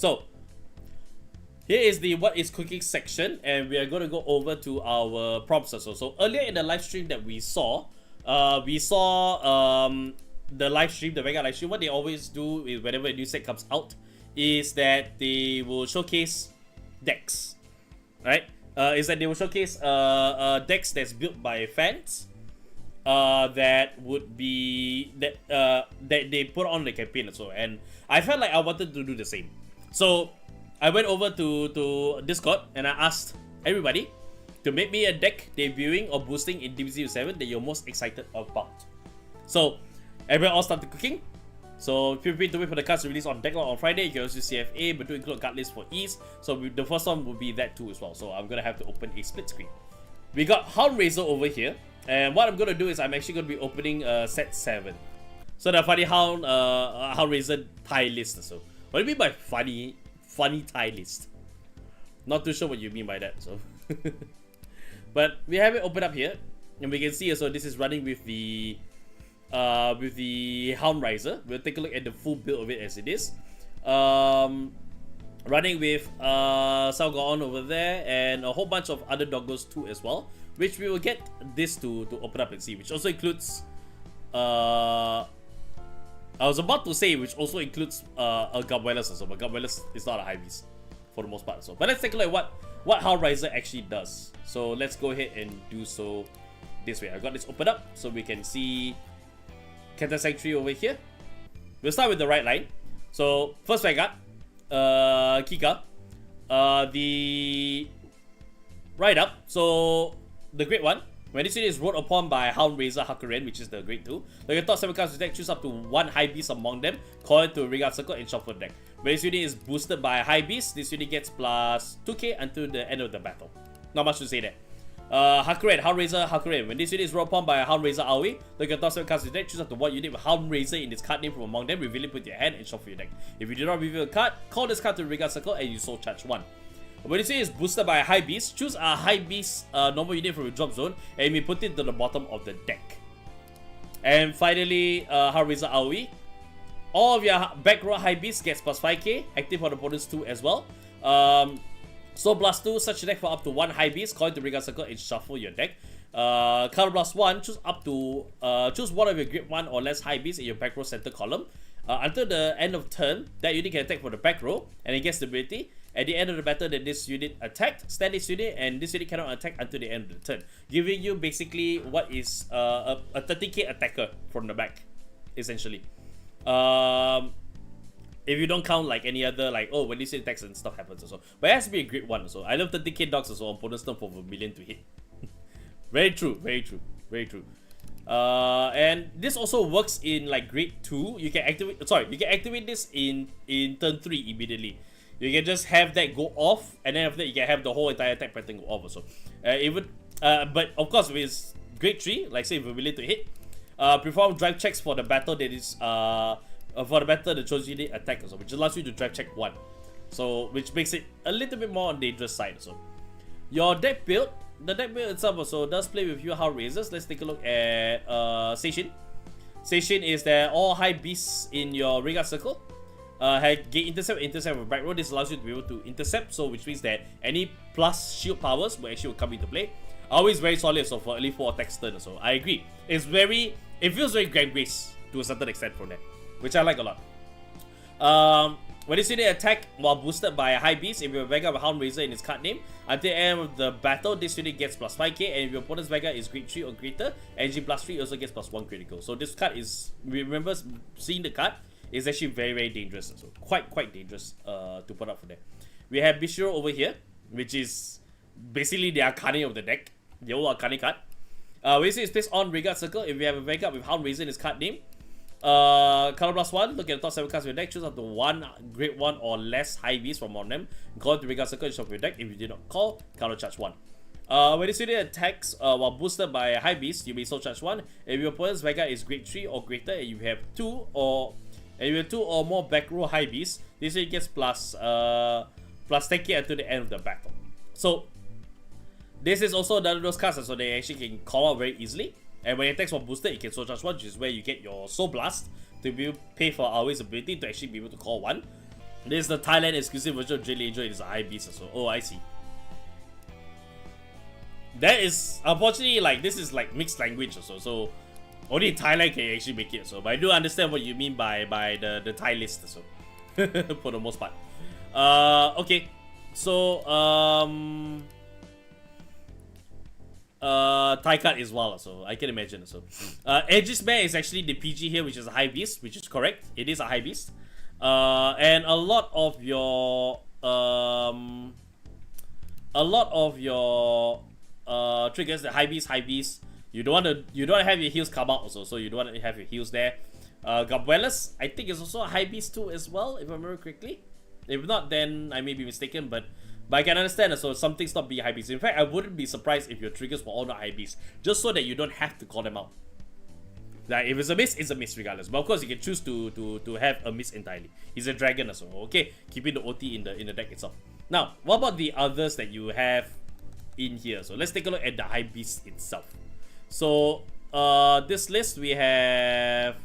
So here is the what is cooking section, and we are going to go over to our prompts also. So earlier in the live stream that we saw the live stream, the Vanguard live stream, what they always do is whenever a new set comes out is that they will showcase decks, right? Is that they will showcase decks that's built by fans that would be that they put on the campaign also, and I felt like I wanted to do the same. So I went over to Discord and I asked everybody to make me a deck debuting or boosting in DZ-BT07 that you're most excited about. So everyone all started cooking. So feel free to wait for the cards to release on Decklog on Friday. You can also see CFA, but do include card list for ease. So the first one will be that too as well. So I'm gonna have to open a split screen. We got Houndrazer over here, and what I'm gonna do is I'm actually gonna be opening set 7. So the funny Houndrazer tie list. So what do you mean by funny tie list? Not too sure what you mean by that. So, but we have it open up here, and we can see so this is running with the Houndrazer. We'll take a look at the full build of it as it is. Running with Salgaon over there and a whole bunch of other doggos too as well, which we will get this to open up and see, which also includes I was about to say which also includes a Gabuelas also, but Gabuelas is not a high beast for the most part. So but let's take a look at what Houndrazer actually does. So let's go ahead and do so this way. I got this open up so we can see Canton Sanctuary over here. We'll start with the right line. So first Vanguard, Kika, the right up. So the great one. When this unit is rode upon by Houndrazer Hakuren, which is the grade 2, look at top 7 cards of the deck, choose up to 1 high beast among them, call it to Vanguard Circle and shuffle the deck. When this unit is boosted by a high beast, this unit gets plus 2k until the end of the battle. Not much to say there. Hakuren, Houndrazer Hakuren. When this unit is rode upon by a Houndrazer Aoi, look at top 7 cards of the deck, choose up to 1 unit with Houndrazer in its card name from among them, reveal it, put your hand, and shuffle your deck. If you do not reveal a card, call this card to Vanguard Circle and you soul charge 1. When this unit is boosted by a high beast, choose a high beast normal unit from your drop zone and we put it to the bottom of the deck. And finally, Houndrazer Aoi. All of your back row high beasts gets plus 5k, active for the opponents too as well. So blast 2, such a deck for up to 1 high beast, call it to Vanguard Circle and shuffle your deck. Color blast 1, choose up to choose one of your grade 1 or less high beasts in your back row center column. Until the end of turn, that unit can attack for the back row and it gets the ability. At the end of the battle that this unit attacked, stand this unit and this unit cannot attack until the end of the turn, giving you basically what is a 30k attacker from the back, essentially. If you don't count like any other like when this unit attacks and stuff happens also. But it has to be a great one also. I love 30k dogs also on opponent's turn for a million to hit. Very true, very true, very true. And this also works in like grade 2. You can activate this in turn 3 immediately. You can just have that go off, and then after that you can have the whole entire attack pattern go off also. But of course with grade 3, like say if you're willing to hit, perform drive checks for the battle that is the chosen unit attack also, which allows you to drive check 1. So which makes it a little bit more on the dangerous side also. Your deck build, the deck build itself also does play with you Houndrazers. Let's take a look at Seishin. Seishin is that all high beasts in your Vanguard Circle get intercept with back row. This allows you to be able to intercept, so which means that any plus shield powers will actually come into play. Always very solid so for early 4 attacks turn. So I agree. It feels very Grand Grace to a certain extent from that, which I like a lot. When this unit attack while boosted by a high beast, if your Vanguard with Houndrazer in its card name, at the end of the battle, this unit gets plus 5k, and if your opponent's Vanguard is grade 3 or greater, NG plus 3 also gets plus 1 critical. So this card is, remember seeing the card, is actually very, very dangerous. So quite dangerous to put up for that. We have Bishiro over here, which is basically the Arcane of the deck, the old Arcane card. When it's placed on Vanguard Circle, if you have a Vanguard with Houndrazer in its card name, color plus 1, look at the top 7 cards of your deck, choose up to 1 grade 1 or less high beast from on them, call it to Vanguard Circle and shuffle your deck. If you did not call, counter charge 1. When this unit attacks while boosted by a high beast, you may soul charge 1. If your opponent's Vanguard is grade 3 or greater and you have 2 or more back row high beasts, this unit gets plus 10k until the end of the battle. So this is also another of those cards so they actually can call out very easily. And when it attacks while boosted, you can soul charge 1, which is where you get your Soul Blast to be able to pay for Aoi's ability to actually be able to call 1. This is the Thailand exclusive version of Jelly Angel. It is a high beast also. Oh, I see. That is unfortunately like this is like mixed language also. So only Thailand can actually make it. So, but I do understand what you mean by the Thai list also. For the most part. Okay. So Thai card as well, so I can imagine. So Aegis Bear is actually the PG here, which is a high beast, which is correct. It is a high beast. And a lot of your triggers, the high beast, you don't want to have your heals come out also, so you don't want to have your heals there. Gabuelas, I think is also a high beast too as well, if I remember correctly. If not, then I may be mistaken, but I can understand, so some things not be high beast. In fact, I wouldn't be surprised if your triggers were all not high beast, just so that you don't have to call them out. Like if it's a miss regardless. But of course, you can choose to have a miss entirely. He's a dragon also. Okay, keeping the OT in the deck itself. Now, what about the others that you have in here? So let's take a look at the high beast itself. So this list we have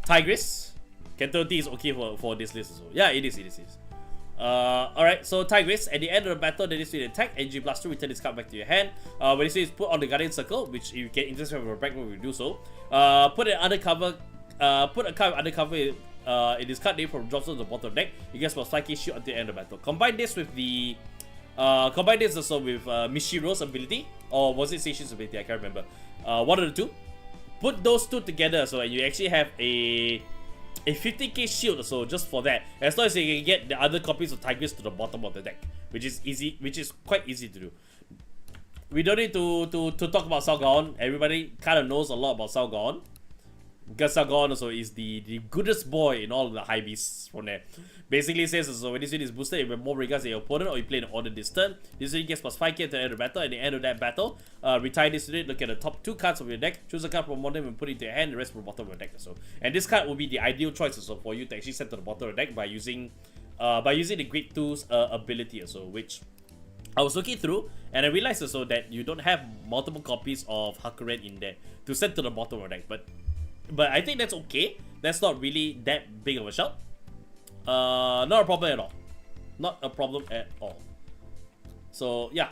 Tigris. Kentucky is okay for this list as well. Yeah, it is. Alright, so Tigris, at the end of the battle, they will attack, Energy Blaster, return this card back to your hand. When you say it's put on the Guardian Circle, which you can intercept from your background, we do so. Put a card undercover in this card name from drops on the bottom of the deck. You get plus 5k shield until the end of the battle. Combine this with the combine this also with Mishiro's ability, or was it Seishin's ability? I can't remember. One of the two. Put those two together so you actually have a 50k shield, so just for that, as long as you can get the other copies of Tigris to the bottom of the deck, which is quite easy to do. We don't need to talk about Salgaon. Everybody kind of knows a lot about Salgaon, because Salgaon also is the goodest boy in all of the high beasts from there. Basically says so when this unit is boosted, you have more regards than your opponent, or you play an order this turn. This unit gets plus 5k at the end of the battle. At the end of that battle, retire this unit, look at the top 2 cards of your deck, choose a card from one of them and put it into your hand, the rest from the bottom of your deck. So, and this card will be the ideal choice also for you to actually set to the bottom of the deck by using the Grade 2's ability also, which I was looking through and I realized also that you don't have multiple copies of Hakuren in there to set to the bottom of the deck, but I think that's okay. That's not really that big of a shout. Not a problem at all. Not a problem at all. So yeah,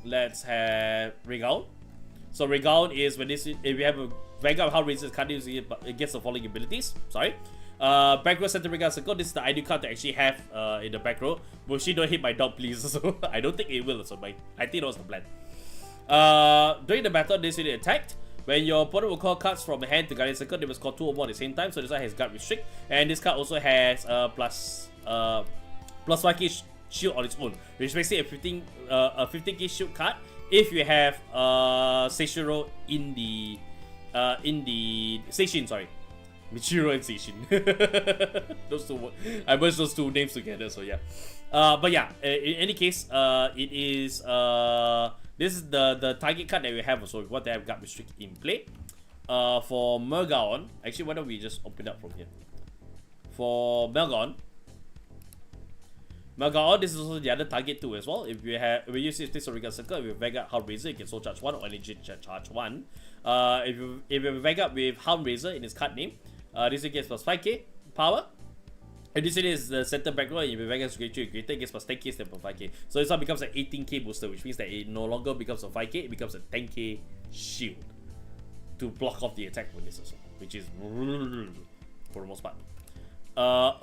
let's have Regaun. So Regaun is when this, if you have a Vanguard Houndrazer card, it gets the following abilities. Sorry. Back row center Regaun Circle. This is the ideal card to actually have in the back row. Bushi, don't hit my dog, please. So I don't think it will. So I think that was the plan. During the battle, this unit attacked. When your opponent will call cards from the hand to Guardian Circle, they must call 2 or more at the same time. So this one has Guard Restrict, and this card also has plus 5k shield on its own, which makes it a 15k shield card if you have Seishiro in the Seishin, sorry, Michiro and Seishin. Those two, I merged those two names together. So yeah, but yeah, in any case, it is this is the target card that we have also. We want to have Guard Restrict in play. For Mergaon, actually, why don't we just open up from here? For Mergaon, this is also the other target too as well. If you have, we use this Regaun Circle, if you Vanguard Houndrazer, you can soul charge 1 or energy charge 1. If you Vanguard with Houndrazer in its card name, this gets plus 5k power. And this is the center back row, and if you Vanguard Greater, it gets plus 10k instead of 5k. So this one becomes an 18k booster, which means that it no longer becomes a 5k, it becomes a 10k shield to block off the attack with this also, which is for the most part.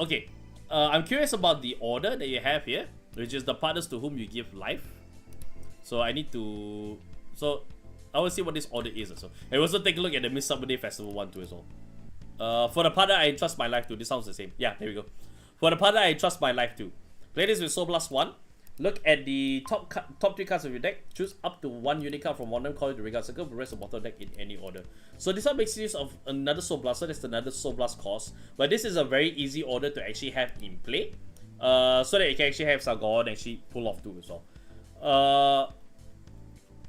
Okay, I'm curious about the order that you have here, which is the partners to whom you give life. So I need to, so I will see what this order is also. And also take a look at the Midsummer Day Festival 1 too as well. For the partner I trust my life to, this sounds the same. Yeah, there we go. For the partner I trust my life to, play this with Soul Blast 1. Look at the top 3 cards of your deck. Choose up to 1 unique card from one of them, call it the Regaun Circle, the rest of the bottom deck in any order. So this one makes use of another Soul Blaster. That's another Soul Blast cost. But this is a very easy order to actually have in play, so that you can actually have Salgaon actually pull off too as well.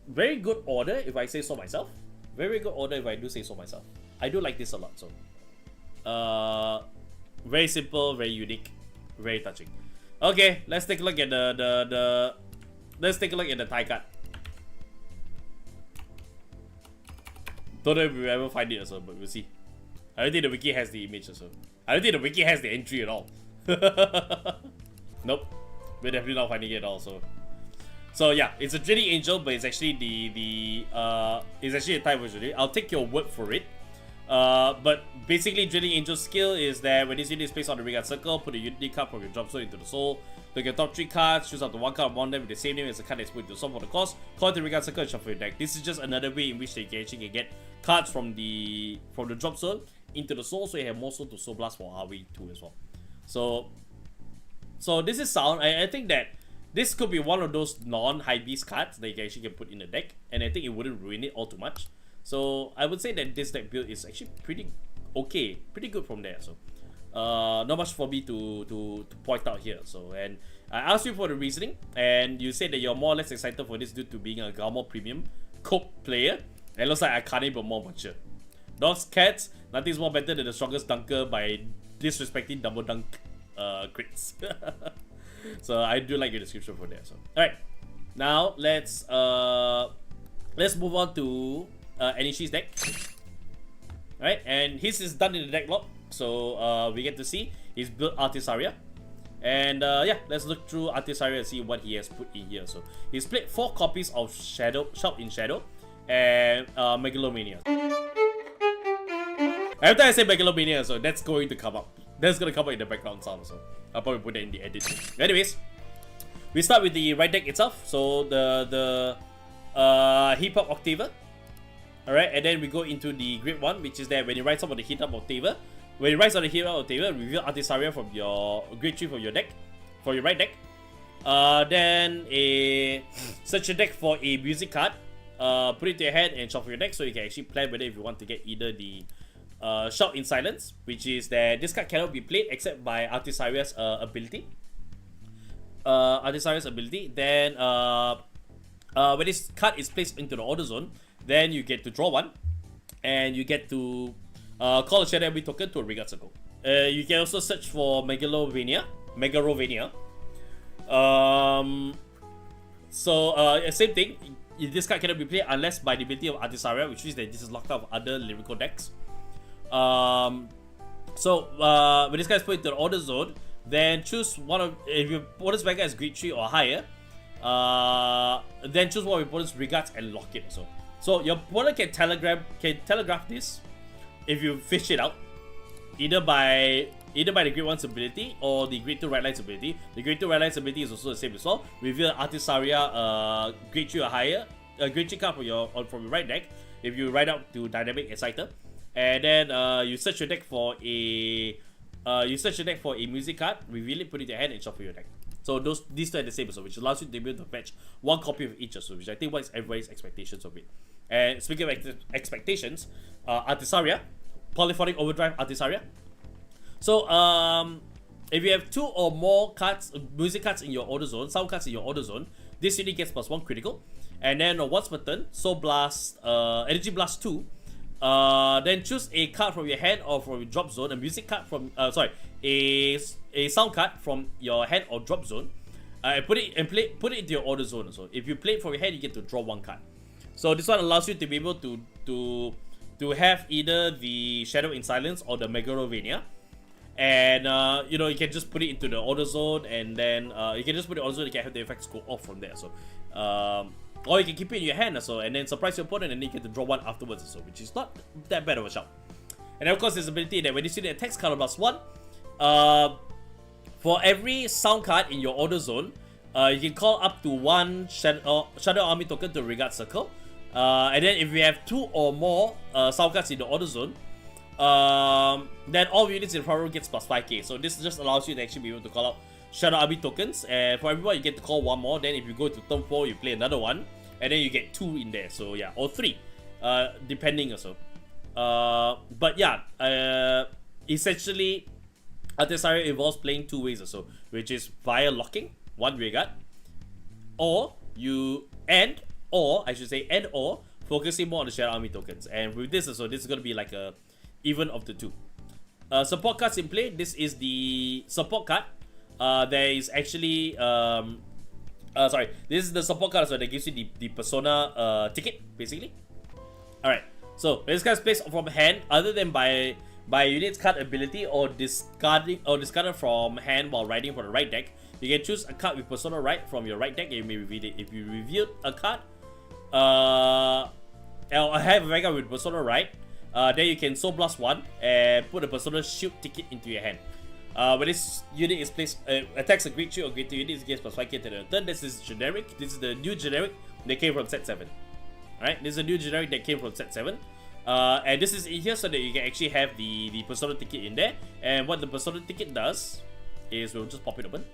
Very good order if I say so myself. Very good order if I do say so myself. I do like this a lot. So very simple, very unique, very touching. Okay, let's take a look at let's take a look at the Thai card. Don't know if we ever find it also, but we'll see. I don't think the wiki has the image also. I don't think the wiki has the entry at all. Nope, we're definitely not finding it also. So yeah, it's a Drilling Angel, but it's actually it's actually a type version. I'll take your word for it. But basically, Drilling Angel's skill is that when this unit is placed on the Vanguard circle, put a unity card from your drop zone into the soul. Look at your top 3 cards, choose out the 1 card among them with the same name as the card that's put into the soul for the cost. Call it the Vanguard circle and shuffle your deck. This is just another way in which they can actually get cards from the drop zone into the soul, so you have more soul to soul blast for RV2 as well. So this is sound. I think that this could be one of those non-high beast cards that you actually can put in the deck, and I think it wouldn't ruin it all too much. So I would say that this deck build is actually pretty okay, pretty good from there. So not much for me to point out here. So, and I asked you for the reasoning, and you said that you're more or less excited for this due to being a Galmor Premium Cope player. And it looks like Akane but more mature. Dogs, cats, nothing's more better than the strongest dunker by disrespecting double dunk crits. So I do like your description for that. So alright, now let's move on to Enishi's deck. Alright, and his is done in the deck log, so we get to see he's built Artisaria. And yeah, let's look through Artisaria and see what he has put in here. So he's played 4 copies of Shout in Shadow and Megalomania. Every time I say Megalomania, so that's going to come up. That's going to come up in the background sound, so I'll probably put that in the edit. Anyways, we start with the right deck itself. So the Heap Up Octaver. Alright, and then we go into the Great One, which is that when you write some of the Heat Up Octaver, when you write on the Heat Up Octaver, reveal Artisaria from your Great Tree from your deck, for your right deck. Then search your deck for a music card, put it to your hand and shuffle your deck, so you can actually plan whether if you want to get either the Shout in Silence, which is that this card cannot be played except by Artisaria's ability. Then when this card is placed into the order zone, then you get to draw 1, and you get to call a Shadow-MB token to a Vanguard circle. You can also search for Megarovania. Same thing. This card cannot be played unless by the ability of Artisaria, which means that this is locked out of other lyrical decks. When this guy is put into the order zone, then choose one of, if your opponent's Vanguard is grade 3 or higher, then choose one of your opponent's regards and lock it. So your opponent can telegraph this if you fish it out, either by the grade 1's ability or the grade 2 right line's ability. The grade 2 right line's ability is also the same as well. Reveal Artisaria grade 3 or higher, grade 3 card from your right deck if you write out to Dynamic Exciter. And then you search your deck for a music card, reveal it, put it in your hand, and shuffle your deck. So these two are the same also, which allows you to be able to fetch 1 copy of each also, which I think was everybody's expectations of it. And speaking of expectations, Artisaria, Polyphonic Overdrive Artisaria. So if you have 2 or more cards, music cards in your order zone, sound cards in your order zone, this unit gets +1 critical. And then once per turn, Soul Blast, Energy Blast 2. Then choose a card from your hand or from your drop zone, a music card from a sound card from your hand or drop zone, and put it into your order zone. So if you play it from your hand, you get to draw 1 card. So this one allows you to be able to have either the Shadow in Silence or the Megarovania, and you can just put it into the order zone, and then you can just put it on zone. You can have the effects go off from there. So or you can keep it in your hand also, and then surprise your opponent, and then you get to draw 1 afterwards also, which is not that bad of a shout. And then of course, there's the ability that when you see the attacks card +1, for every sound card in your order zone, you can call up to 1 Shadow Army token to a Vanguard circle. And then if you have 2 or more sound cards in the order zone, then all units in the front row gets +5k. So this just allows you to actually be able to call out Shadow Army tokens, and for everyone you get to call 1 more. Then if you go to turn 4, you play another one, and then you get 2 in there. So yeah, or 3, depending also. But yeah, essentially Artisaria involves playing 2 ways also, which is via locking 1 Vanguard, or focusing more on the Shadow Army tokens. And with this also, this is going to be like a even of the 2. Support cards in play. This is the support card. There is actually this is the support card, so that gives you the persona ticket basically. Alright, so when this guy's placed from hand, other than by by unit's card ability or discarded from hand while riding for the right deck. You can choose a card with Persona Right from your right deck. You may reveal it. If you revealed a card, or have a Vanguard with Persona Right, then you can Soul Blast 1 and put a Persona Shield ticket into your hand. When this unit is placed, attacks a Great Shield or Great unit, it gets +5k to the turn. This is generic. This is the new generic that came from set 7. Alright, this is a new generic that came from set 7. And this is in here so that you can actually have the Persona ticket in there. And what the Persona ticket does is, we'll just pop it open.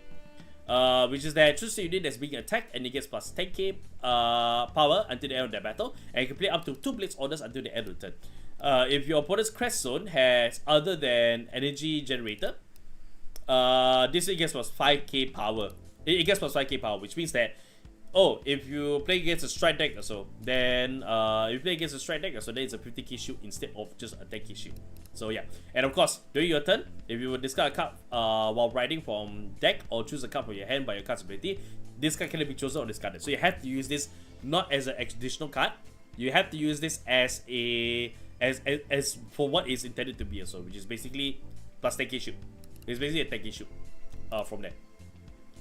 Which is that choose a unit that's being attacked and it gets +10k power until the end of their battle. And you can play up to 2 Blitz orders until the end of the turn. If your opponent's crest zone has other than energy generator, this unit gets +5k power. It gets +5k power, which means that, oh, if you play against a strike deck or so, then then it's a 50k shield instead of just a 10k shield. So yeah, and of course, during your turn, if you would discard a card while riding from deck or choose a card from your hand by your card's ability, this card cannot be chosen or discarded. So you have to use this not as an additional card. You have to use this as as for what it's intended to be also, which is basically +10k shield. It's basically a 10k shield from there.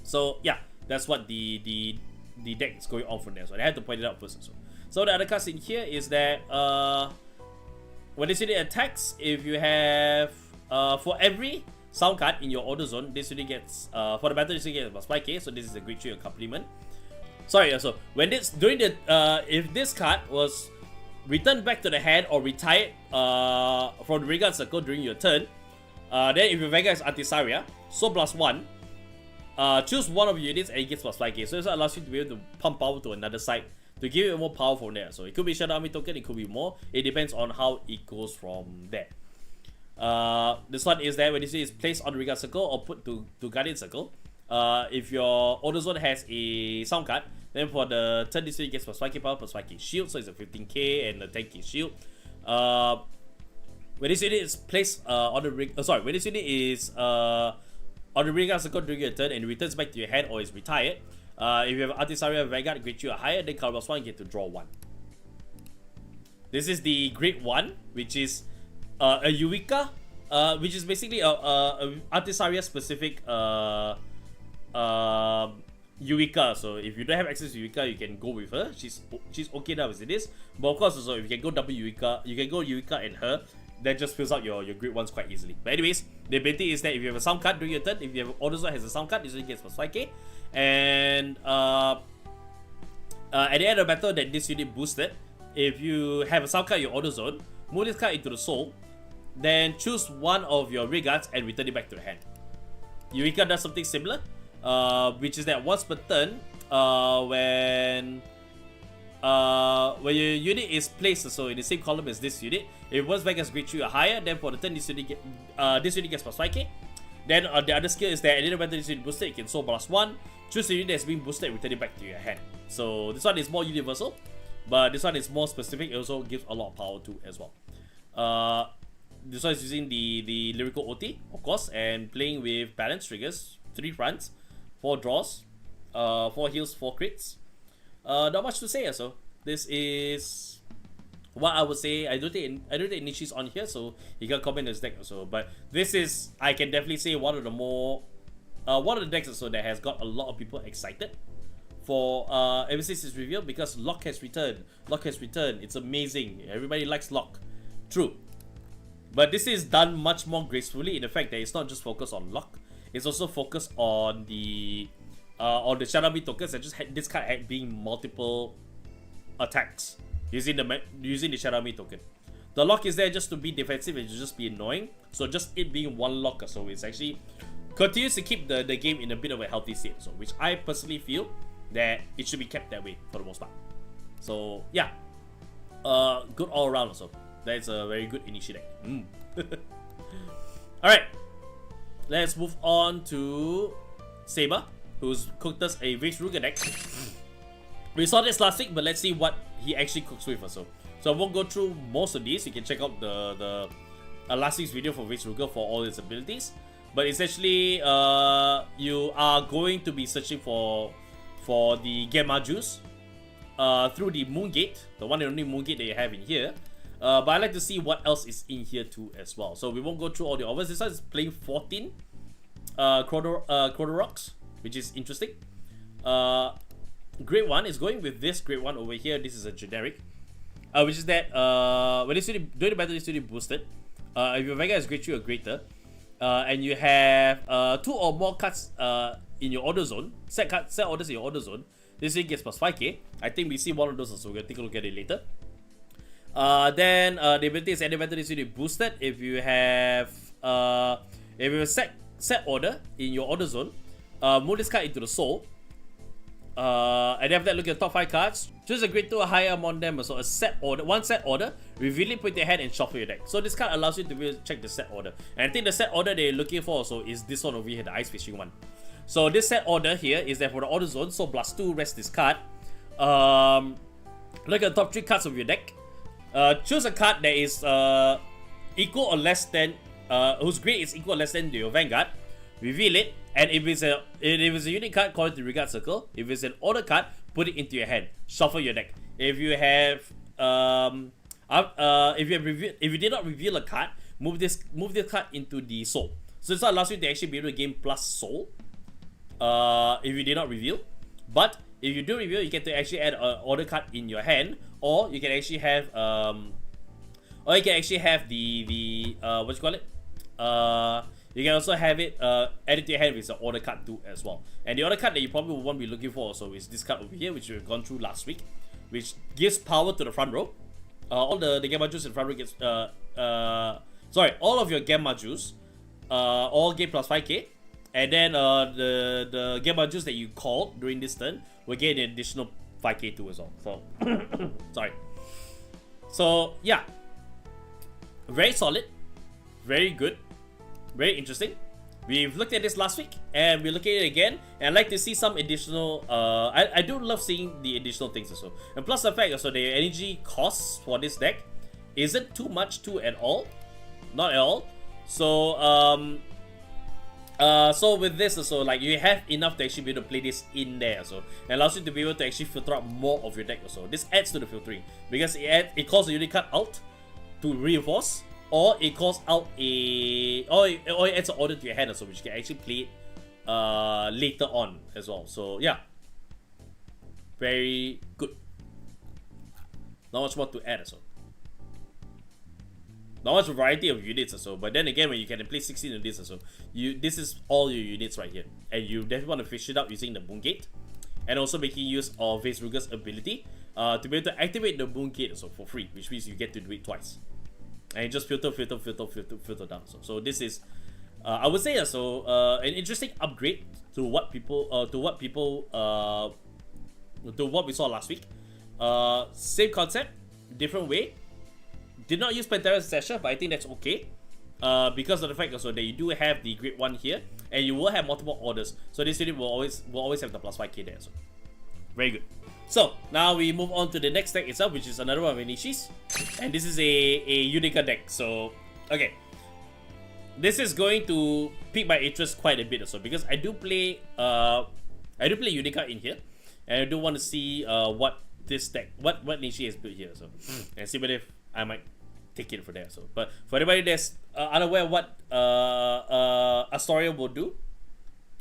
So yeah, that's what the deck is going on from there. So I had to point it out first also. So the other cards in here is that when this unit attacks, if you have for every sound card in your order zone, this unit gets for the battle this unit gets +5k. So this is a Great Tree accompaniment. Sorry, so when this during the if this card was returned back to the hand or retired from the Vanguard circle during your turn, then if your Vanguard is Artisaria, so +1, choose one of your units and it gets +5k. So this allows you to be able to pump power to another side to give it more power from there. So it could be Shadow Army token, it could be more. It depends on how it goes from there. This one is that when this is placed on the Vanguard circle or put to Guardian circle, if your order zone has a sound card, then for the turn this unit gets +5k power +5k shield, so it's a 15k and a 10k shield. When this unit is placed on the when this unit is on the Vanguard circle during your turn and it returns back to your hand or is retired, if you have Artisaria Vanguard Great Tree or higher, then card +1 get to draw 1. This is the Great 1, which is a Eureka, which is basically a Artisaria specific Eureka. So if you don't have access to Eureka, you can go with her. She's okay now as it is. But of course, also if you can go double Eureka, you can go Eureka and her. That just fills out your Great Ones quite easily. But anyways, the ability is that if you have a sound card during your turn, if you have order zone has a sound card, this unit gets +5k. And at the end of the battle that this unit boosted, if you have a sound card in your order zone, move this card into the soul, then choose one of your regards and return it back to the hand. Eureka does something similar, which is that once per turn, when your unit is placed so in the same column as this unit, if one's back as Great Tree or higher, then for the turn this unit gets +5k. Then the other skill is that at the end of the battle this unit boosted, you can Soul Blast 1, choose the unit that's being boosted and return it back to your hand. So this one is more universal, but this one is more specific. It also gives a lot of power too as well. This one is using the lyrical OT, of course, and playing with balance triggers, 3 fronts, 4 draws, 4 heals, 4 crits. Not much to say. So this is what I would say. I don't think Enishi's on here, so he can comment his deck also. But this is, I can definitely say, one of the decks also that has got a lot of people excited for ever since it's revealed, because Lock has returned. Lock has returned. It's amazing. Everybody likes Lock. True. But this is done much more gracefully in the fact that it's not just focused on Lock. It's also focused on the Shadow Army tokens and just had this card being multiple attacks using the Shadow Army token. The Lock is there just to be defensive and to just be annoying. So just it being one lock, so it's actually continues to keep the game in a bit of a healthy state. So which I personally feel that it should be kept that way for the most part. So yeah, good all around also. That's a very good Enishi deck. Alright, let's move on to Seibaa, who's cooked us a Veissrugr deck. We saw this last week, but let's see what he actually cooks with also. So I won't go through most of these. You can check out the last week's video for Veissrugr for all its abilities. But essentially, you are going to be searching for the Gamma Juice through the Moon Gate, the one and only Moon Gate that you have in here. But I like to see what else is in here too as well. So we won't go through all the offers. This one is playing 14 Chrono Rocks, which is interesting. Grade 1 is going with this grade 1 over here. This is a generic, which is that when it's during the battle, it's already boosted. If your Vanguard is grade 3 or greater, and you have 2 or more cards in your order zone, set orders in your order zone, this thing gets plus 5k. I think we see one of those, so we're gonna take a look at it later. Then the ability is any battle is already boosted. If you have set order in your order zone, move this card into the soul. And after that, look at the top 5 cards. Choose a grade 2 or higher among them. So one set order, reveal it, put your hand and shuffle your deck. So this card allows you to really check the set order. And I think the set order they're looking for also is this one over here, the ice fishing one. So this set order here is that for the order zone. So blast 2, rest this card. Look at the top 3 cards of your deck. Choose a card that is equal or less than whose grade is equal or less than your Vanguard. Reveal it, and if it's a unique card, call it the regard circle. If it's an order card, put it into your hand. Shuffle your deck. If you have if you did not reveal a card, move this card into the soul. So this allows you to actually be able to gain plus soul. If you did not reveal, but if you do reveal, you get to actually add an order card in your hand, or you can actually have the what you call it? You can also have it added to your hand with an order card too as well. And the other card that you probably won't be looking for also is this card over here, which we've gone through last week, which gives power to the front row. All the Gamma Juice in front row gets all of your Gamma Juice all gain plus 5k. And then the Gamma Juice that you called during this turn will gain an additional 5k too as well. So sorry. So yeah. Very solid. Very good. Very interesting. We've looked at this last week and we're looking at it again, and I'd like to see some additional I do love seeing the additional things also. And plus the fact also the energy costs for this deck isn't too much too at all. Not at all. So so with this also, like, you have enough to actually be able to play this in there also. It allows you to be able to actually filter out more of your deck also. This adds to the filtering because it calls a unique card out to reinforce, or it calls out or it adds an order to your hand also, which you can actually play it later on as well. So yeah, very good. Not much more to add also. Not much variety of units also, but then again, when you can play 16 of this also, this is all your units right here, and you definitely want to fish it out using the Moon Gate, and also making use of Veissrugr's ability to be able to activate the Moon Gate also for free, which means you get to do it twice. And you just filter down. So this is, I would say, an interesting upgrade to what we saw last week. Same concept, different way. Did not use Pantera Session, but I think that's okay. Because of the fact also that you do have the grade 1 here, and you will have multiple orders. So this unit will always have the plus 5k there. So very good. So now we move on to the next deck itself, which is another one of Enishi's, and this is a Unica deck. So okay, this is going to pique my interest quite a bit also, because I do play Unica in here, and I do want to see what this deck, what Enishi has built here, so and see whether I might take it for that. So, but for anybody that's unaware of what Astorea will do,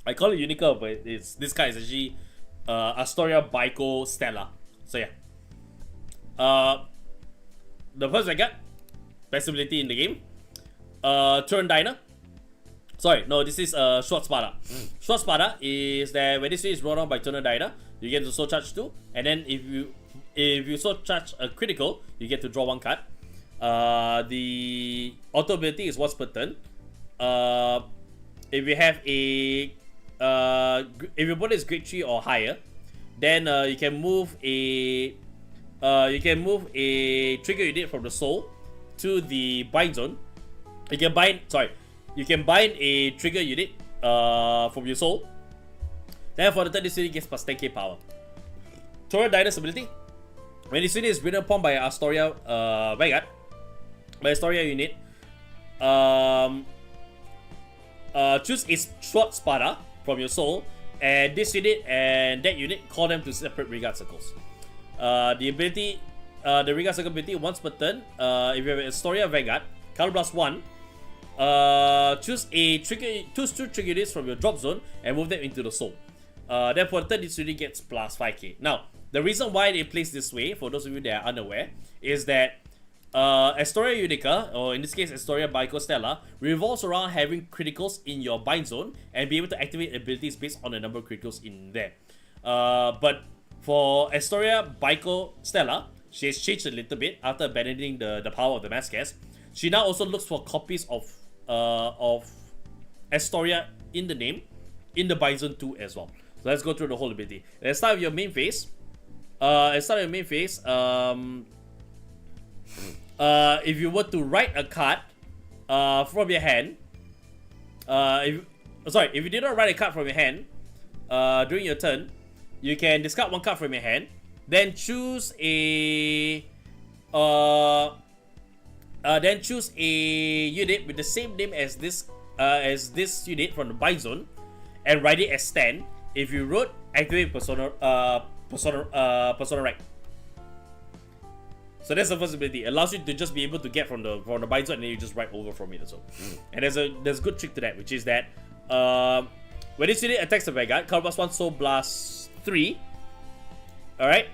I call it Unica, but this guy is actually Astorea Baiko Stella. So yeah, the first I got best ability in the game, Turn Diner. Sorry, no, this is Short Spada. Short Spada is that when this is brought on by Turner Diner, you get to soul charge 2, and then if you soul charge a critical, you get to draw 1 card. The auto ability is once per turn. If you have a if your opponent is grade 3 or higher, then you can move a trigger unit from the soul to the bind zone. You can bind a trigger unit from your soul. Then for the turn, this unit gets plus 10k power. Torrent Diner's ability. When this unit is ridden upon by Astorea Vanguard, by Astorea unit, choose a short Spada from your soul, and this unit and that unit, call them to separate regard circles. The ability the Regal Circle ability once per turn. If you have an Astorea Vanguard, Color Blast 1, choose two trigger units from your drop zone and move them into the soul. Then for the turn, this unit gets plus 5k. Now, the reason why they place this way, for those of you that are unaware, is that Astorea Unica, or in this case Astorea Bico Stella, revolves around having criticals in your bind zone and be able to activate abilities based on the number of criticals in there. But for Astorea Bico Stella, she has changed a little bit after abandoning the power of the mass cast. She now also looks for copies of Astorea in the name, in the bind zone 2 as well. So let's go through the whole ability. Let's start with your main phase. If you were to write a card from your hand, if you did not write a card from your hand during your turn, you can discard one card from your hand, then choose a unit with the same name as this unit from the bind zone, and write it as stand. If you wrote, activate Persona Right. So that's the first ability. It allows you to just be able to get from the bind zone and then you just write over from it. So, and there's a good trick to that, which is that when this unit attacks the Vanguard, Color Blast 1, Soul Blast 3. Alright.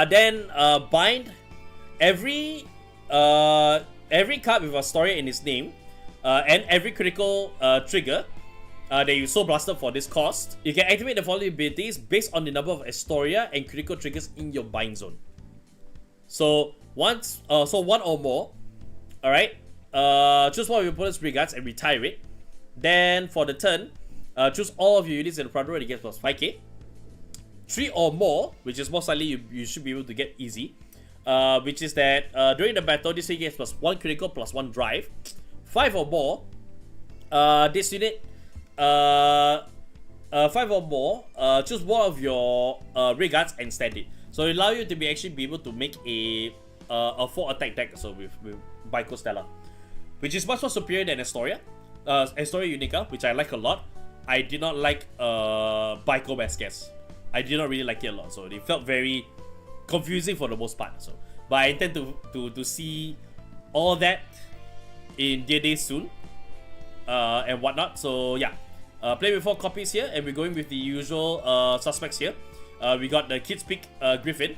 Then bind every card with Astorea in its name, and every critical trigger that you Soul Blaster for this cost. You can activate the following abilities based on the number of Astorea and critical triggers in your bind zone. So one or more. Alright. Choose one of your opponent's regards and retire it. Then for the turn, choose all of your units in the front row and it gets plus 5k. 3 or more, which is most likely you should be able to get easy. Which is that during the battle, this unit gets plus 1 critical plus 1 drive. 5 or more, this unit 5 or more, choose one of your regards and stand it. So it allows you to actually be able to make a 4 attack deck with Bico Stella, which is much more superior than Astorea Unica, which I like a lot. I did not like Bico Vasquez. I did not really like it a lot, so it felt very confusing for the most part. So, but I intend to see all that in DD soon and whatnot. So yeah, play with 4 copies here, and we're going with the usual suspects here. We got the Kids Pick Griffin,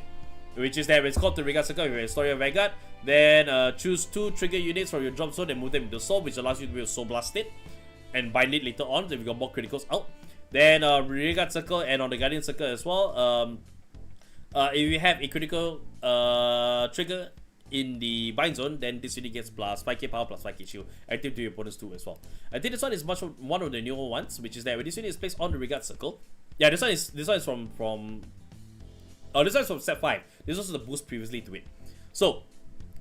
which is that when it's called to Regal Circle with Astorea Vanguard. Then choose 2 trigger units from your drop zone and move them into Soul, which allows you to be able to Soul Blast it and bind it later on if you got more criticals out. Then Regal Circle and on the Guardian Circle as well. If you have a critical trigger in the bind zone, then this unit gets plus 5k power plus 5k shield, active to your opponents too as well. I think this one is one of the newer ones, which is that when this unit is placed on the Regard Circle. Yeah, this one is from this one is from set 5. This was the boost previously to it. So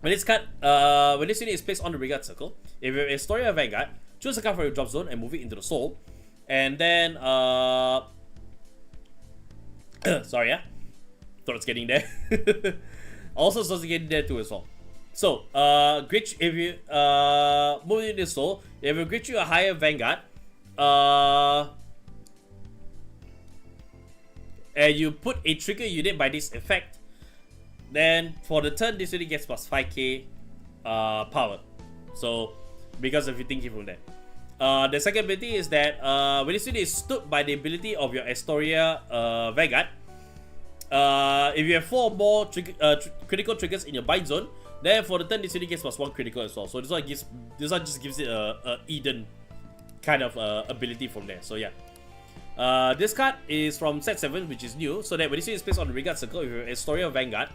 when this unit is placed on the Regard Circle, if you have Astorea Vanguard, choose a card from your drop zone and move it into the Soul. And then sorry, yeah. Thought it's getting there. Also supposed to get there too as well. So if you move into the Soul, if you grade you a higher Vanguard, and you put a trigger unit by this effect, then for the turn this unit gets plus 5k power. So because of you thinking from there. The second ability is that when this unit is stood by the ability of your Astorea Vanguard, if you have 4 or more critical triggers in your bind zone, then for the turn this unit gets plus 1 critical as well. So this one just gives it a Eden kind of ability from there. So yeah. This card is from set 7, which is new, so that when this unit is placed on the Regard Circle, if you have Astorea Vanguard,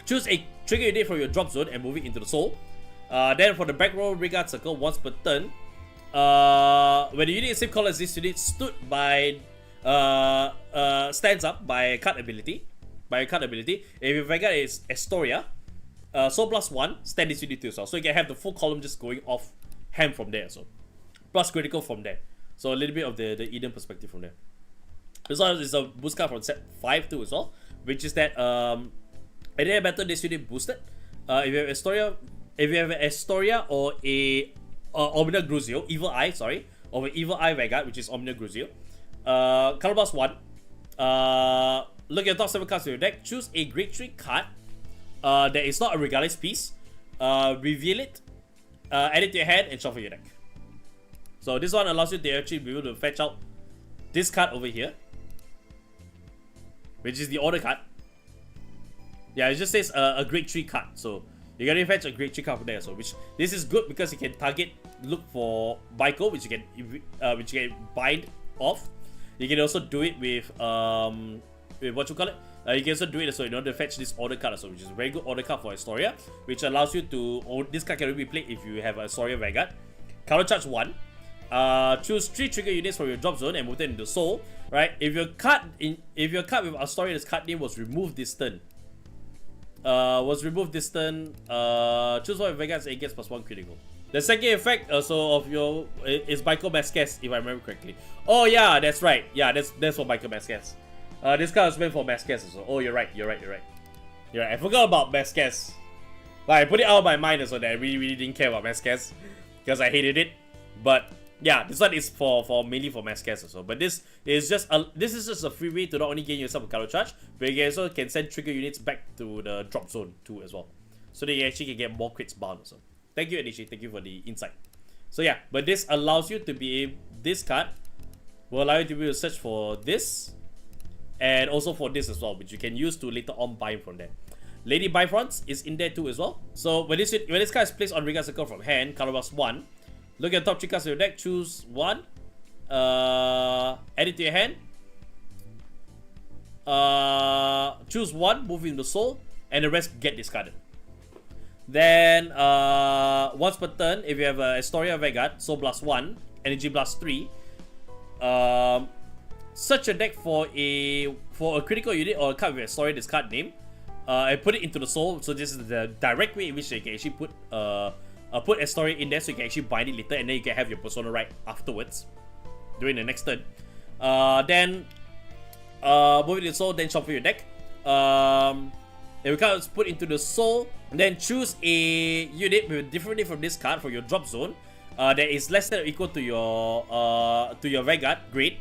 choose a trigger unit from your drop zone and move it into the Soul. Then for the back row Regard Circle, once per turn, when the unit is same color as this unit stood by stands up by a card ability. If your Vanguard is Astorea, Soul Blast 1, stand this unit too as well. So you can have the full column just going off hand from there. So plus critical from there. So a little bit of the Eden perspective from there. This one is a boost card from set 5 too as well, which is that at the end of battle this unit boosted. If you have an Astorea or a Omnia Gruzio, Evil Eye, or an Evil Eye Vanguard, which is Omnia Gruzio, Color Blast 1, look at the top 7 cards of your deck, choose a grade 3 card that is not a regardless piece, reveal it, add it to your hand, and shuffle your deck. So this one allows you to actually be able to fetch out this card over here, which is the order card. Yeah, it just says a grade 3 card, so you can fetch a grade 3 card from there. So which this is good because you can target, look for Baiko, which you can bind off. You can also do it with what you call it. You can also do it so in order to fetch this order card, which is a very good order card for Astorea, which allows you to. This card can only be played if you have a Astorea Vanguard. Counter charge 1. Choose 3 trigger units from your drop zone and move them into soul. Right? If your card with Astoria's card name was removed this turn. Choose one Vanguard and it gets +1 critical. The second effect of your is Baiko Masquez, if I remember correctly. Oh yeah, that's right. Yeah, that's for Baiko Masquez. This card is meant for Masquez also. Oh, you're right. I forgot about Masquez. Like, I put it out of my mind so that I really didn't care about Masquez because I hated it. But yeah, this one is for mainly for Masquez also. But this is just a free way to not only gain yourself a counter charge, but you also can send trigger units back to the drop zone too as well. So that you actually can get more crits bound also. Thank you, Enishi. Thank you for the insight. So yeah, but this allows you to be able, this card will allow you to be able to search for this and also for this as well, which you can use to later on bind from there. Lady Bifrons is in there too as well. So when this card is placed on Regard Circle from hand, color box 1, look at the top 3 cards of your deck, choose 1, add it to your hand, choose 1, move into soul, and the rest get discarded. Then once per turn, if you have a Astorea Vanguard, Soul Blast 1, Energy Blast 3, search your deck for a critical unit or a card with Astorea discard name, and put it into the soul. So this is the direct way in which you can actually put Astorea in there, so you can actually bind it later, and then you can have your persona right afterwards during the next turn. Then move it to the soul, then shuffle your deck. If you can't put into the soul, then choose a unit with different name from this card for your drop zone that is less than or equal to your Vanguard grade.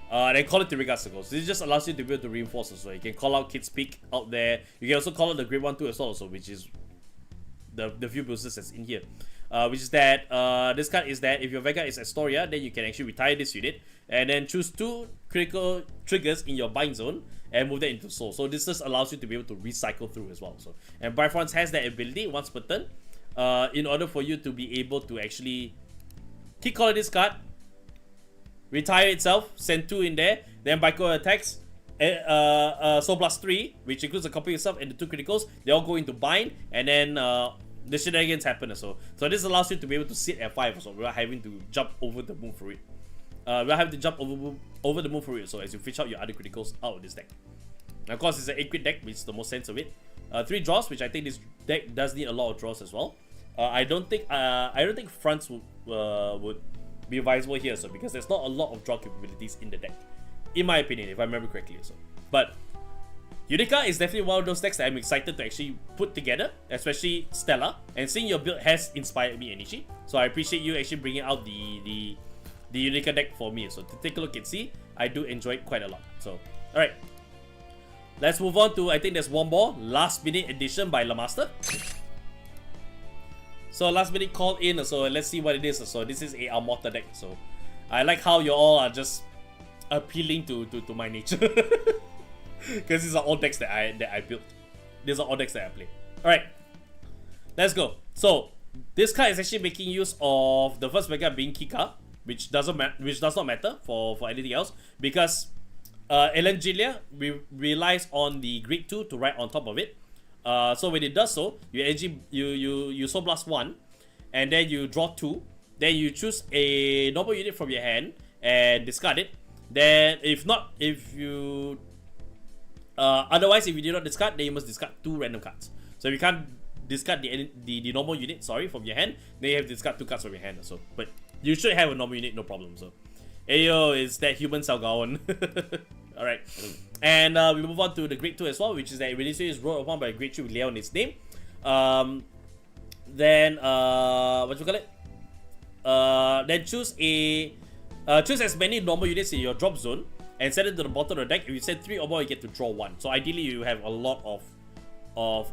Then call it the Regard Circle. So this just allows you to be able to reinforce also. You can call out Kid's Peak out there. You can also call out the grade 1 too as well, also, which is the few boosters that's in here. Which is that this card is that if your Vanguard is Astorea, then you can actually retire this unit and then choose 2 critical triggers in your bind zone and move that into soul. So this just allows you to be able to recycle through as well. So, and Bifrons has that ability once per turn in order for you to be able to actually kick color this card, retire itself, send 2 in there, then Baiko attacks, Soul Blast 3, which includes a copy of yourself and the 2 criticals, they all go into bind, and then the shenanigans happen also. So this allows you to be able to sit at 5 also without having to jump over the moon for it. Without having to jump over the moon for it, so as you fish out your other criticals out of this deck. And of course, it's an 8-crit deck, which is the most sense of it. 3 draws, which I think this deck does need a lot of draws as well. I don't think fronts would be advisable here, so because there's not a lot of draw capabilities in the deck, in my opinion, if I remember correctly. So, but Unica is definitely one of those decks that I'm excited to actually put together, especially Stella. And seeing your build has inspired me, Enishi. So I appreciate you actually bringing out the Unica deck for me. So to take a look and see, I do enjoy it quite a lot. So, all right, let's move on to, I think there's one more last minute edition by Lamaster. So last minute called in, so let's see what it is. So this is a Amorta deck. So I like how you all are just appealing to my nature. Because these are all decks that I built. These are all decks that I play. Alright, let's go. So this card is actually making use of the first Vanguard being Kika, which does not matter for anything else, because Elangelia relies on the grade 2 to write on top of it. So when it does so, you Soul Blast 1, and then you draw 2. Then you choose a normal unit from your hand and discard it. Then otherwise, if you do not discard, then you must discard 2 random cards. So if you can't discard the normal unit, from your hand, then you have to discard 2 cards from your hand also. But you should have a normal unit, no problem. So, ayo, is that human Salgaon? Alright. And we move on to the grade 2 as well, which is that it is rolled upon by grade 2 with Liael in its name. Then what you call it? Then choose as many normal units in your drop zone and send it to the bottom of the deck. If you send 3 or more, you get to draw 1. So ideally, you have a lot of also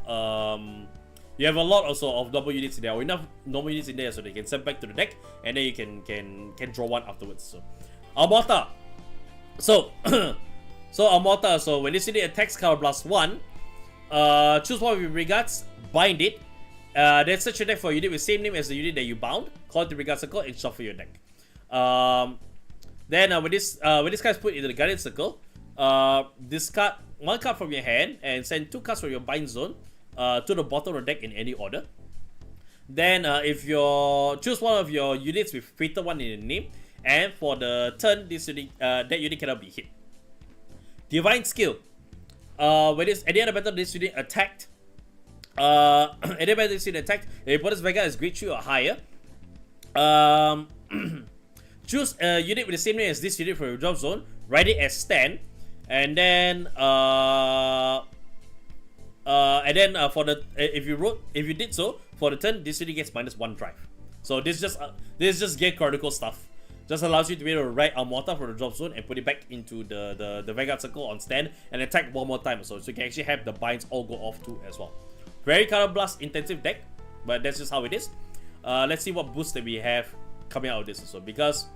of normal units in there, or enough normal units in there so they can send back to the deck, and then you can draw 1 afterwards. So Amorta. So so Amorta. So when this unit attacks, color blast 1. Choose one of your regards, bind it. Then search your deck for a unit with same name as the unit that you bound. Call it the regard circle and shuffle your deck. Then when this card is put into the guardian circle, discard 1 card from your hand and send 2 cards from your bind zone to the bottom of the deck in any order. Then if you choose one of your units with Fatal 1 in the name, and for the turn this unit, that unit cannot be hit. Divine Skill. When it's at the end of battle, this unit attacked. At the end of battle, this unit attacked. If opponent's Vanguard is grade 3 or higher, choose a unit with the same name as this unit from your drop zone. Write it as stand, and then for the if you did so for the turn, this unit gets -1 drive. So this is just Gear Chronicle stuff. Just allows you to be able to write Amorta from the drop zone and put it back into the Vanguard circle on stand and attack 1 more time. So you can actually have the binds all go off too as well. Very color blast intensive deck, but that's just how it is. Let's see what boosts that we have coming out of this also, because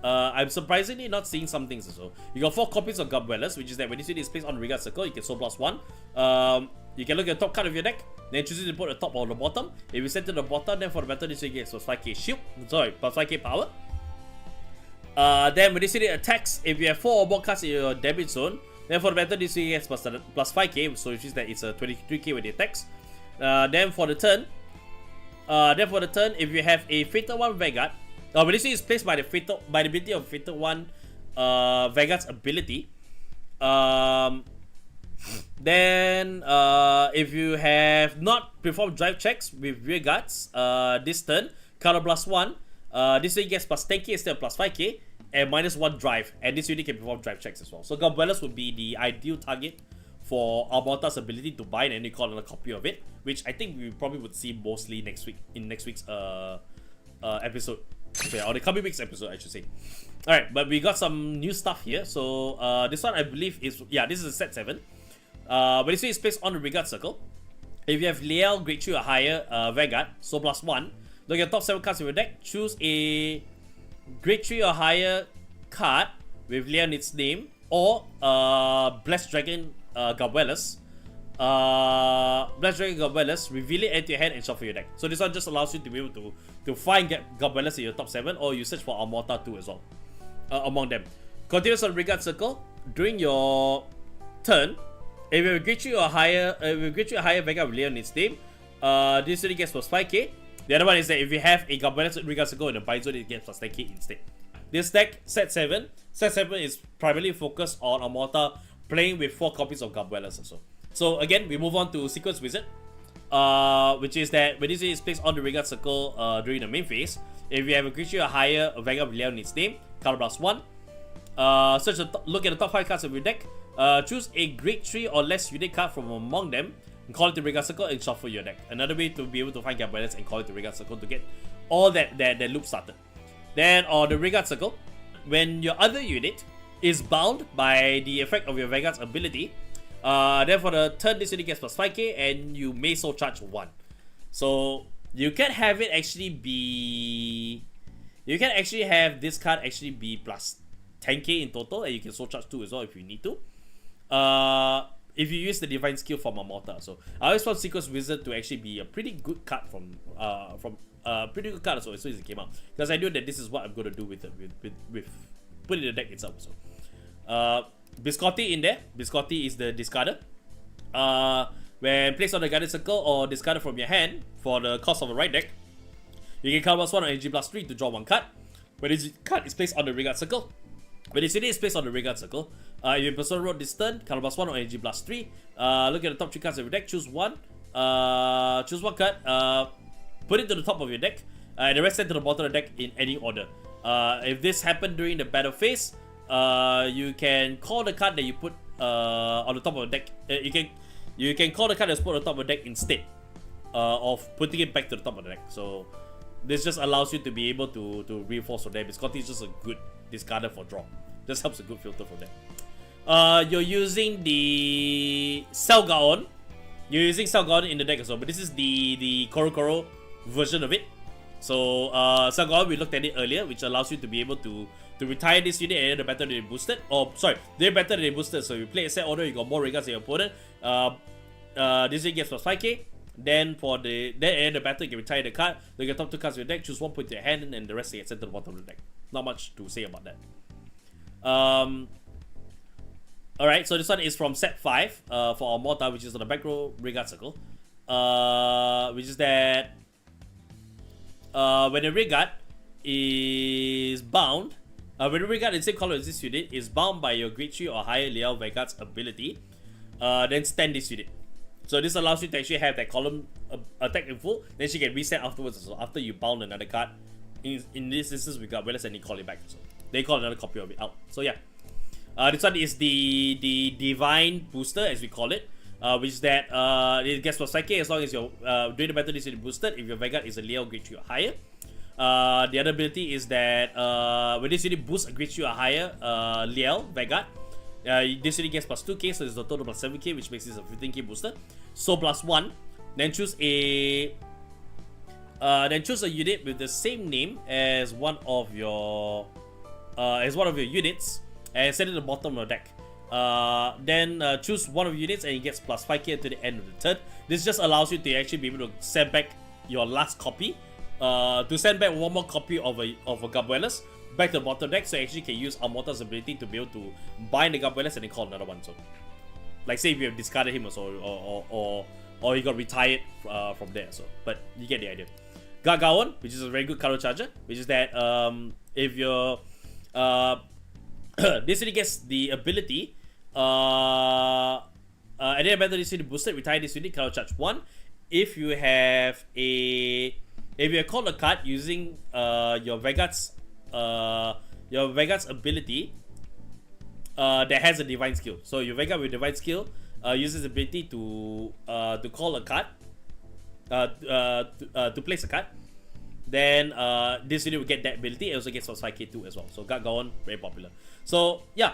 I'm surprisingly not seeing some things also. You got 4 copies of Gobwellers, which is that when this unit is placed on the regard circle, you can soul blast 1. You can look at the top card of your deck, then choose it to put the top or the bottom. If you set to the bottom, then for the battle, this unit gets plus 5k shield. Sorry, plus 5k power. Then when this unit attacks, if you have 4 or more cards in your damage zone, then for the battle, this unit gets plus 5k, so which is that it's a 23k when it attacks. Then for the turn, if you have a Fatal 1 Vanguard, when this unit is placed by the ability of Fatal 1 Vanguard's ability, then if you have not performed drive checks with rear guards this turn, color blast 1, this unit gets plus 10k instead of plus 5k and -1 drive, and this unit can perform drive checks as well. So Gobwellers would be the ideal target for Amorta's ability to bind and call a copy of it, which I think we probably would see mostly next week's episode. Okay, or the coming week's episode, I should say. Alright, but we got some new stuff here. So this one I believe is, yeah, this is a set 7. But this one is placed on the regard circle. If you have Liael grade 3 or higher Vanguard, so plus 1, look at the top 7 cards of your deck, choose a grade 3 or higher card with Liael in its name, or Blessed Dragon Gobwellers. Blessed Dragon Gobwellers, reveal it into your hand and shuffle your deck. So this one just allows you to be able to find Gobwellers in your top 7, or you search for Amorta too as well among them. Continuous on regard circle. During your turn, if you have a grade 3 or higher, Vanguard with Liael in its name, this unit gets plus 5k. The other one is that if you have a Gobwellers regard circle in the bind zone, it gets plus 10k instead. This deck, set 7 is primarily focused on Amorta playing with 4 copies of Gobwellers also. So again, we move on to Sequence Wizard, which is that when this unit is placed on the regard circle during the main phase, if you have a creature or higher Vanguard with Liael in its name, color blast 1. Look at the top 5 cards of your deck. Choose a grade 3 or less unit card from among them, and call it the regard circle and shuffle your deck. Another way to be able to find Gobwellers and call it the regard circle to get all that loop started. Then on the regard circle, when your other unit is bound by the effect of your Vanguard's ability, then for the turn, this unit gets plus 5k and you may soul charge 1. So you can have it actually be, you can actually have this card actually be plus 10k in total, and you can soul charge 2 as well if you need to. If you use the divine skill from Amorta. So I always found Sequence Wizard to actually be a pretty good card from pretty good card as soon as it came out, because I knew that this is what I'm going to do with putting the deck itself. So Biscotti in there. Biscotti is the discarder. When placed on the guided circle or discarded from your hand for the cost of a right deck, you can card +1 on Energy Blast 3 to draw 1 card. When this card is placed on the regard circle, when this unit is placed on the regard circle, if your person wrote this turn, color +1 on Energy Blast 3. Look at the top 3 cards of your deck, choose one card, put it to the top of your deck, and the rest sent to the bottom of the deck in any order. If this happened during the battle phase, you can call the card that you put on the top of the deck. You can call the card that's put on the top of the deck instead of putting it back to the top of the deck. So this just allows you to be able to reinforce from there. Biscotti is just a good discarder for draw. Just helps a good filter from there. You're using the Selgaon. You're using Selgaon in the deck as well, but this is the Koro version of it. So Selgaon, we looked at it earlier, which allows you to be able to retire this unit and the better they boosted. Or sorry, they're better than they boosted. So you play a set order, you got more regards than your opponent. This unit gets plus 5k. Then for the battle, you can retire the card. Then you get top 2 cards of your deck, choose 1 point to your hand, and the rest get sent to the bottom of the deck. Not much to say about that. Alright, so this one is from set 5 for Amorta, which is on the back row regard circle. Which is that when a regard is bound, when a regard in the same color as this unit is bound by your grade 3 or higher Liael Vanguard's ability, then stand this unit. So this allows you to actually have that column attack in full, then she can reset afterwards. So after you bound another card, in this instance we got Wellers and they call it back. So they call another copy of it out. So yeah, this one is the Divine Booster, as we call it, which is that it gets plus 5k as long as you're during the battle this unit boosted if your Vanguard is a Liael grade 3 or higher. The other ability is that when this unit boosts a grade 3 or higher Liael Vanguard, this unit gets plus 2k, so it's a total plus 7k, which makes this a 15k booster. So plus 1, then choose a unit with the same name as one of your units and set it at the bottom of the deck. Then choose one of your units and it gets plus 5k to the end of the turn. This just allows you to actually be able to send back your last copy, to send back one more copy of a Gabuelas back to the bottom deck, so you actually can use Amorta's ability to be able to bind the Gabuelas and then call another one. So, like say if you have discarded him or so, or you got retired from there. So, but you get the idea. Gargaon, which is a very good card charger, which is that if you're this unit gets the ability and then better this unit boosted, retire this unit, card charge 1. If you have called a card using your Vanguard's ability that has a divine skill. So your Vanguard with divine skill uses the ability to call a card, to place a card. Then this unit will get that ability. It also gets plus 5k too as well. So Gargaon, very popular. So yeah,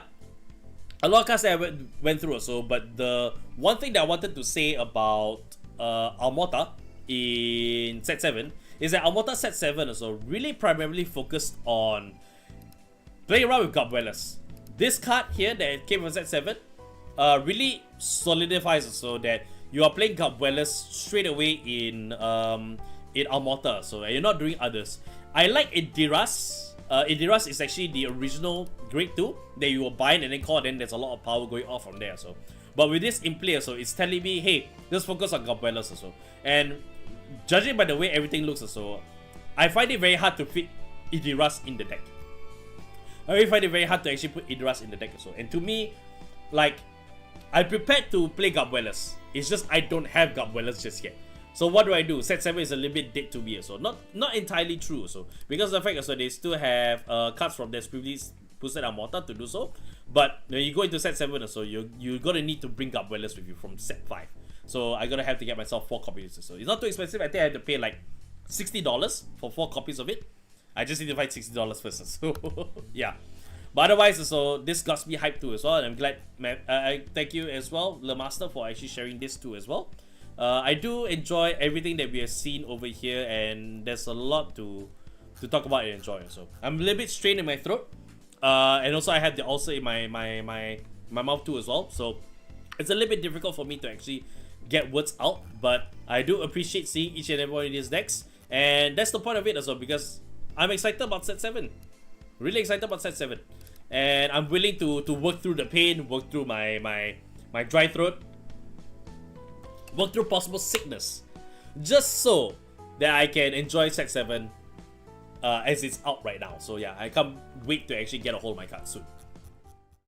a lot of cards that I went through also. But the one thing that I wanted to say about Amorta in set 7 is that Amorta set 7 also really primarily focused on playing around with Gabuelas. This card here that came from set 7 really solidifies also that you are playing Gabuelas straight away in Amorta, so you're not doing others. I like Ediras. Ediras is actually the original grade 2 that you will bind and then call, then there's a lot of power going off from there. So, but with this in play, so it's telling me, hey, just focus on Gabuelas also. And judging by the way everything looks also, I find it very hard to fit Ediras in the deck. I really find it very hard to actually put Ediras in the deck also. And to me, like, I'm prepared to play Gabuelas. It's just I don't have Gabuelas just yet. So what do I do? Set 7 is a little bit dead to me also. Not entirely true also. Because of the fact also they still have cards from their previous boosted Amorta to do so. But when you go into set 7 also, you're gonna need to bring Gabuelas with you from set 5. So I'm gonna have to get myself 4 copies. So it's not too expensive. I think I had to pay like $60 for 4 copies of it. I just need to find $60 first. So yeah. But otherwise, so this got me hyped too as well. And I'm glad, I thank you as well, Le Master, for actually sharing this too as well. I do enjoy everything that we have seen over here, and there's a lot to talk about and enjoy. So I'm a little bit strained in my throat, and also I had the ulcer in my mouth too as well. So it's a little bit difficult for me to actually get words out, but I do appreciate seeing each and every one of these decks, and that's the point of it as well, because I'm excited about set 7. Really excited about set 7, and I'm willing to work through the pain, work through my dry throat, work through possible sickness, just so that I can enjoy set 7 as it's out right now. So yeah, I can't wait to actually get a hold of my card soon.